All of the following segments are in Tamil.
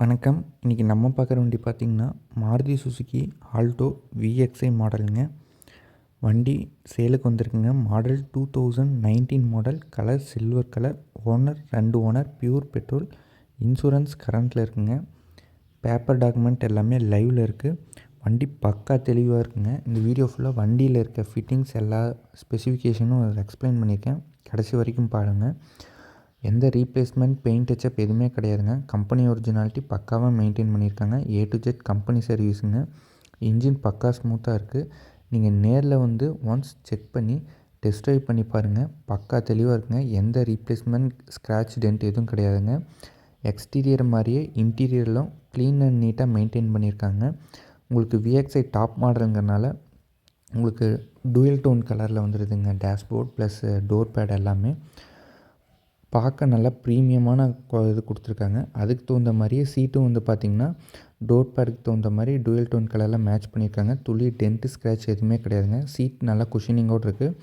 வணக்கம். இன்றைக்கி நம்ம பார்க்குற வண்டி பார்த்திங்கன்னா மாருதி சுசுகி ஆல்டோ விஎக்ஸ்ஐ மாடலுங்க. வண்டி சேலுக்கு வந்திருக்குங்க. Model 2019 model, colour silver colour, owner 2 owner, pure petrol, insurance கரண்ட்டில் இருக்குங்க. பேப்பர் டாக்குமெண்ட் எல்லாமே லைவில் இருக்குது. வண்டி பக்கா தெளிவாக இருக்குங்க. இந்த வீடியோ ஃபுல்லாக வண்டியில் இருக்க ஃபிட்டிங்ஸ் எல்லா ஸ்பெசிஃபிகேஷனும் எக்ஸ்பிளைன் பண்ணியிருக்கேன். கடைசி வரைக்கும் பாருங்கள். எந்த ரீப்ளேஸ்மெண்ட், பெயிண்ட் டச்சப் எதுவுமே கிடையாதுங்க. கம்பெனி ஒரிஜினாலிட்டி பக்காவாக மெயின்டைன் பண்ணியிருக்காங்க. A to Z கம்பெனி சர்வீஸுங்க. இன்ஜின் பக்கா ஸ்மூத்தாக இருக்குது. நீங்கள் நேரில் வந்து ஒன்ஸ் செக் பண்ணி டெஸ்ட் ட்ரைவ் பண்ணி பாருங்கள். பக்கா தெளிவாக இருக்குங்க. எந்த ரீப்ளேஸ்மெண்ட், ஸ்க்ராட்ச், டென்ட் எதுவும் கிடையாதுங்க. எக்ஸ்டீரியர் மாதிரியே இன்டீரியரிலும் க்ளீன் அண்ட் நீட்டாக மெயின்டைன் பண்ணியிருக்காங்க. உங்களுக்கு விஎக்ஸ்ஐ டாப் மாடலுங்கிறனால உங்களுக்கு டூயல் டோன் கலரில் வந்துடுதுங்க. டேஷ்போர்ட் ப்ளஸ் டோர் பேட் எல்லாமே பார்க்க நல்லா ப்ரீமியமான இது கொடுத்துருக்காங்க. அதுக்கு தகுந்த மாதிரியே சீட்டும் வந்து பார்த்திங்கன்னா டோர் பேடுக்கு தகுந்த மாதிரி டூயல் டோன் கலரில் மேட்ச் பண்ணியிருக்காங்க. துளி டென்ட்டு, ஸ்க்ராட்ச் எதுவுமே கிடையாதுங்க. சீட் நல்லா குஷனிங்கோடு இருக்குது.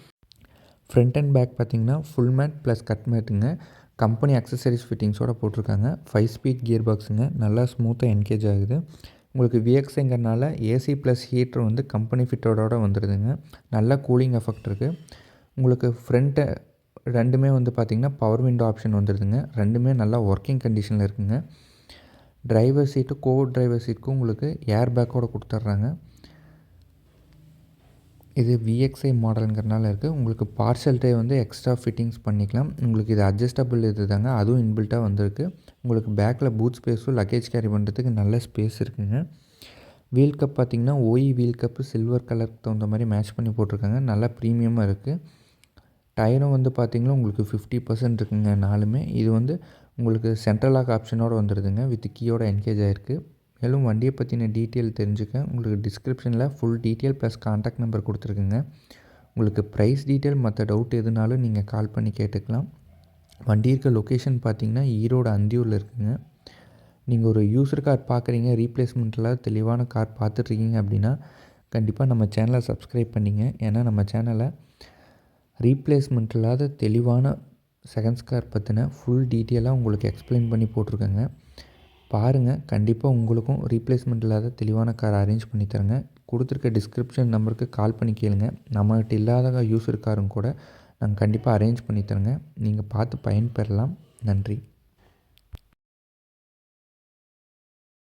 ஃப்ரண்ட் அண்ட் பேக் பார்த்திங்கன்னா ஃபுல் மேட் ப்ளஸ் கட் மேட்டுங்க. கம்பெனி அக்சசரிஸ் ஃபிட்டிங்ஸோடு போட்டிருக்காங்க. 5 ஸ்பீட் கியர் பாக்ஸுங்க. நல்லா ஸ்மூத்தாக என்கேஜ் ஆகுது. உங்களுக்கு விஎக்ஸ்ஐங்கிறனால ஏசி ப்ளஸ் ஹீட்ரு வந்து கம்பெனி ஃபிட்டோட வந்துடுதுங்க. நல்லா கூலிங் எஃபெக்ட் இருக்குது. உங்களுக்கு ஃப்ரண்ட்டு ரெண்டுமே வந்து பார்த்திங்கன்னா பவர் விண்டோ ஆப்ஷன் வந்துடுதுங்க. ரெண்டுமே நல்லா ஒர்க்கிங் கண்டிஷனில் இருக்குங்க. டிரைவர் சீட்டு, கோட் டிரைவர் சீட்டுக்கும் உங்களுக்கு ஏர் பேக்கோடு கொடுத்துட்றாங்க. இது விஎக்ஸ்ஐ மாடலுங்கிறனால இருக்குது. உங்களுக்கு பார்சல் ட்ரே வந்து எக்ஸ்ட்ரா ஃபிட்டிங்ஸ் பண்ணிக்கலாம். உங்களுக்கு இது அட்ஜஸ்டபிள் இது தாங்க, அதுவும் இன்பில்ட்டாக வந்திருக்கு. உங்களுக்கு பேக்கில் பூட் ஸ்பேஸும் லக்கேஜ் கேரி பண்ணுறதுக்கு நல்ல ஸ்பேஸ் இருக்குதுங்க. வீல் கப் பார்த்திங்கன்னா வீல் கப்பு சில்வர் கலருக்கு தகுந்த மாதிரி மேட்ச் பண்ணி போட்டிருக்காங்க. நல்லா ப்ரீமியமாக இருக்குது. டயரும் வந்து பார்த்திங்கன்னா உங்களுக்கு 50% இருக்குங்க நாலுமே. இது வந்து உங்களுக்கு சென்ட்ரல் லாக் ஆப்ஷனோடு வந்துடுதுங்க. வித் கீயோட என்கேஜ் ஆகிருக்கு. மேலும் வண்டியை பற்றின டீட்டெயில் தெரிஞ்சுக்க உங்களுக்கு டிஸ்கிரிப்ஷனில் full detail plus contact number கொடுத்துருக்குங்க. உங்களுக்கு ப்ரைஸ் டீட்டெயில் மற்ற டவுட் எதுனாலும் நீங்கள் கால் பண்ணி கேட்டுக்கலாம். வண்டி இருக்க லொக்கேஷன் பார்த்திங்கன்னா ஈரோடு அந்தியூரில் இருக்குங்க. நீங்கள் ஒரு யூசர் கார் பார்க்குறீங்க, ரீப்ளேஸ்மெண்ட்டில் தெளிவான கார் பார்த்துட்ருக்கீங்க அப்படின்னா கண்டிப்பாக நம்ம சேனலை சப்ஸ்கிரைப் பண்ணிங்க. ஏன்னா நம்ம சேனலை ரீப்ளேஸ்மெண்ட் இல்லாத தெளிவான செகண்ட்ஸ் கார் பற்றின ஃபுல் டீட்டெயிலாக உங்களுக்கு எக்ஸ்பிளைன் பண்ணி போட்டிருக்கேங்க. பாருங்கள். கண்டிப்பாக உங்களுக்கும் ரீப்ளேஸ்மெண்ட் இல்லாத தெளிவான கார் அரேஞ்ச் பண்ணி தரேங்க. கொடுத்துருக்க டிஸ்கிரிப்ஷன் நம்பருக்கு கால் பண்ணி கேளுங்க. நம்மகிட்ட இல்லாத யூசர் காரும் கூட நாங்கள் கண்டிப்பாக அரேஞ்ச் பண்ணி தரேங்க. நீங்கள் பார்த்து பயன்பெறலாம். நன்றி.